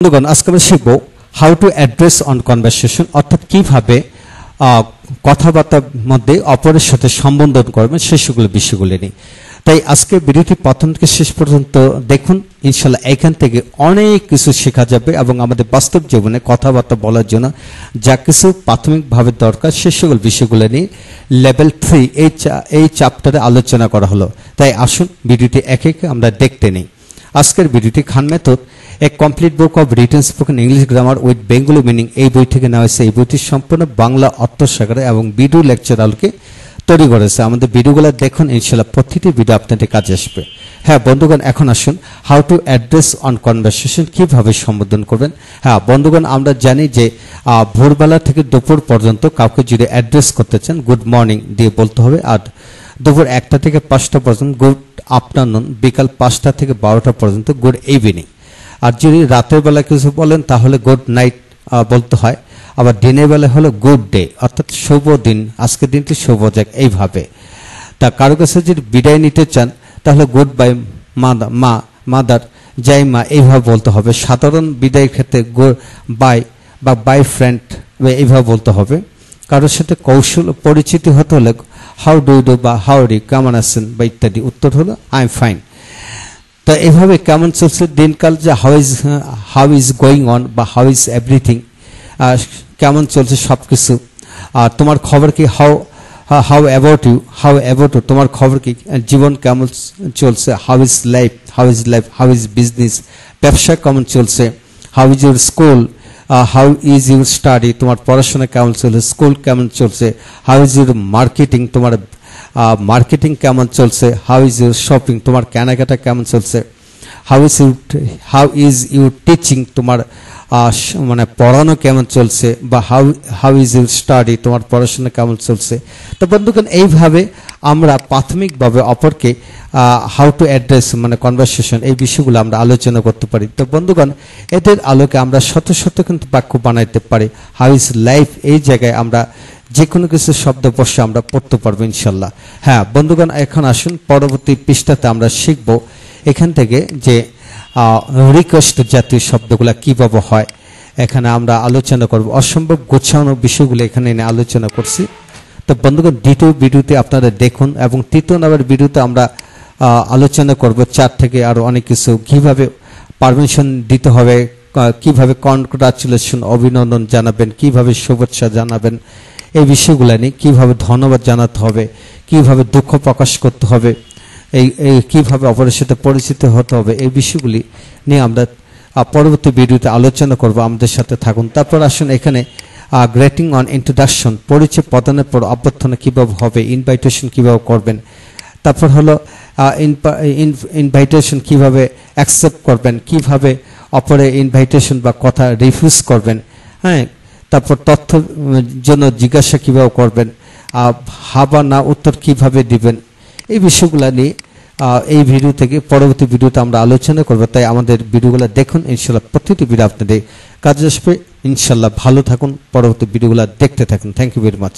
বন্ধুগণ আজকে আমরা শিখব how to address on conversation, অর্থাৎ কিভাবে কথাবার্তার মধ্যে অপরের সাথে সম্বোধন করবেন সেই সকল বিষয়গুলি নিয়ে। তাই আজকে ভিডিওটি প্রথম থেকে শেষ পর্যন্ত দেখুন, ইনশাল্লাহ এখান থেকে অনেক কিছু শেখা যাবে এবং আমাদের বাস্তব জীবনে কথাবার্তা বলার জন্য যা কিছু প্রাথমিকভাবে দরকার সেই সকল বিষয়গুলো নিয়ে লেভেল 3 এই চ্যাপ্টারে আলোচনা করা হলো। তাই আসুন ভিডিওটি একে একে আমরা দেখতে নিই। আজকের ভিডিওটি খান মেথড এক complete book of written spoken English grammar with Bengali meaning এই বই থেকে নেওয়া হয়েছে। এই বইটি সম্পূর্ণ বাংলা অর্থসাগরে এবং ভিডিও লেকচার আলোকে তৈরি করেছে। আমাদের ভিডিওগুলো দেখুন, ইনশাল্লাহ প্রতিটি ভিডিও আপনাদের কাজে আসবে। হ্যাঁ বন্ধুগণ, এখন আসুন how to address on conversation, কিভাবে সম্বোধন করবেন। হ্যাঁ বন্ধুগণ, আমরা জানি যে ভোরবেলা থেকে দুপুর পর্যন্ত কাউকে যদি অ্যাড্রেস করতে চান গুড মর্নিং দিয়ে বলতে হবে, আর দুপুর 1টা থেকে 5টা পর্যন্ত গুড আফটারনুন, বিকাল 5টা থেকে 12টা পর্যন্ত গুড ইভিনিং। আর যদি রাতের বেলা কিছু বলেন তাহলে গুড নাইট বলতে হয়। আবার দিনের বেলা হলো গুড ডে, অর্থাৎ শুভ দিন, আজকের দিনটি শুভ যাক এইভাবে। তা কারো কাছে যদি বিদায় নিতে চান তাহলে গুড বাই মাদার, জয় মা এইভাবে বলতে হবে। সাধারণ বিদায়ের ক্ষেত্রে গুড বাই বা বাই ফ্রেন্ড এইভাবে বলতে হবে। কারোর সাথে কৌশল পরিচিতি হতে হলে হাউ ডু ইউ ডু বা হাউ ডি, কেমন আছেন বা ইত্যাদি। উত্তর হলো আই এম ফাইন। তো এইভাবে কেমন চলছে দিনকাল, যে হাউ ইজ গোয়িং অন বা হাউ ইজ এভরিথিং, কেমন চলছে সব কিছু। আর তোমার খবর কি, হাউ অ্যাবাউট ইউ, তোমার খবর কি, জীবন কেমন চলছে, how is life, how is business, ব্যবসা কেমন চলছে, how is your school, how is your study, তোমার পড়াশোনা কেমন চলছে, স্কুল কেমন চলছে, হাউ ইজ ইউর মার্কেটিং, তোমার মার্কেটিং কেমন চলছে, হাউ ইজ ইউর শপিং, তোমার কেনাকাটা কেমন চলছে, হাউ ইজ ইউর টিচিং, তোমার মানে পড়ানো কেমন চলছে, বা হাউ ইজ ইউর স্টাডি, তোমার পড়াশোনা কেমন চলছে। তো বন্ধুগণ, এইভাবে আমরা প্রাথমিকভাবে অপরকে হাউ টু অ্যাড্রেস মানে কনভারসেশন এই বিষয়গুলো আমরা আলোচনা করতে পারি। তো বন্ধুগণ, এদের আলোকে আমরা শত শত কিন্তু বাক্য বানাইতে পারি। হাউ ইজ লাইফ এই জায়গায় আমরা যে কোনো কিছু শব্দ বসে আমরা পড়তে পারবো ইনশাল্লাহ। হ্যাঁ বন্ধুগণ, এখন আসুন পরবর্তী পৃষ্ঠাতে আমরা শিখব এখান থেকে যে রিকোয়েস্ট জাতীয় শব্দগুলো কিভাবে হয়। এখানে আমরা আলোচনা করব অসম্ভব গোছানো বিষয়গুলো এখানে এনে আলোচনা করছি। তো বন্ধুগণ, দ্বিতীয় ভিডিওতে আপনারা দেখুন এবং তৃতীয় নম্বর ভিডিওতে আমরা আলোচনা করব 4 থেকে আরো অনেক কিছু, কিভাবে পারমিশন দিতে হবে, কিভাবে কনগ্রাচুলেশন অভিনন্দন জানাবেন, কিভাবে শুভেচ্ছা জানাবেন এই বিষয়গুলো নিয়ে, কিভাবে ধন্যবাদ জানাতে হবে, কিভাবে দুঃখ প্রকাশ করতে হবে, এই কিভাবে অপরের সাথে পরিচিত হতে হবে, এই বিষয়গুলি নিয়ে আমরা পরবর্তী ভিডিওতে আলোচনা করব। আমাদের সাথে থাকুন। তারপর আসুন এখানে গ্রেটিং অন ইন্ট্রোডাকশন, পরিচয় প্রদানের পর অভ্যর্থনা কিভাবে হবে, ইনভাইটেশন কিভাবে করবেন, তারপর হলো ইনভাইটেশন কিভাবে অ্যাকসেপ্ট করবেন, কিভাবে অপরের ইনভাইটেশন বা কথা রিফিউজ করবেন। হ্যাঁ, তারপর তথ্য জন্য জিজ্ঞাসা কিভাবে করবেন, হা বা না উত্তর কিভাবে দিবেন, এই বিষয়গুলো নিয়ে এই ভিডিও থেকে পরবর্তী ভিডিওতে আমরা আলোচনা করব। তাই আমাদের ভিডিওগুলো দেখুন, ইনশাল্লাহ প্রতিটি ভিডিও আপনাদের কাজে আসবে। ইনশাল্লাহ ভালো থাকুন, পরবর্তী ভিডিওগুলো দেখতে থাকুন। Thank you very much.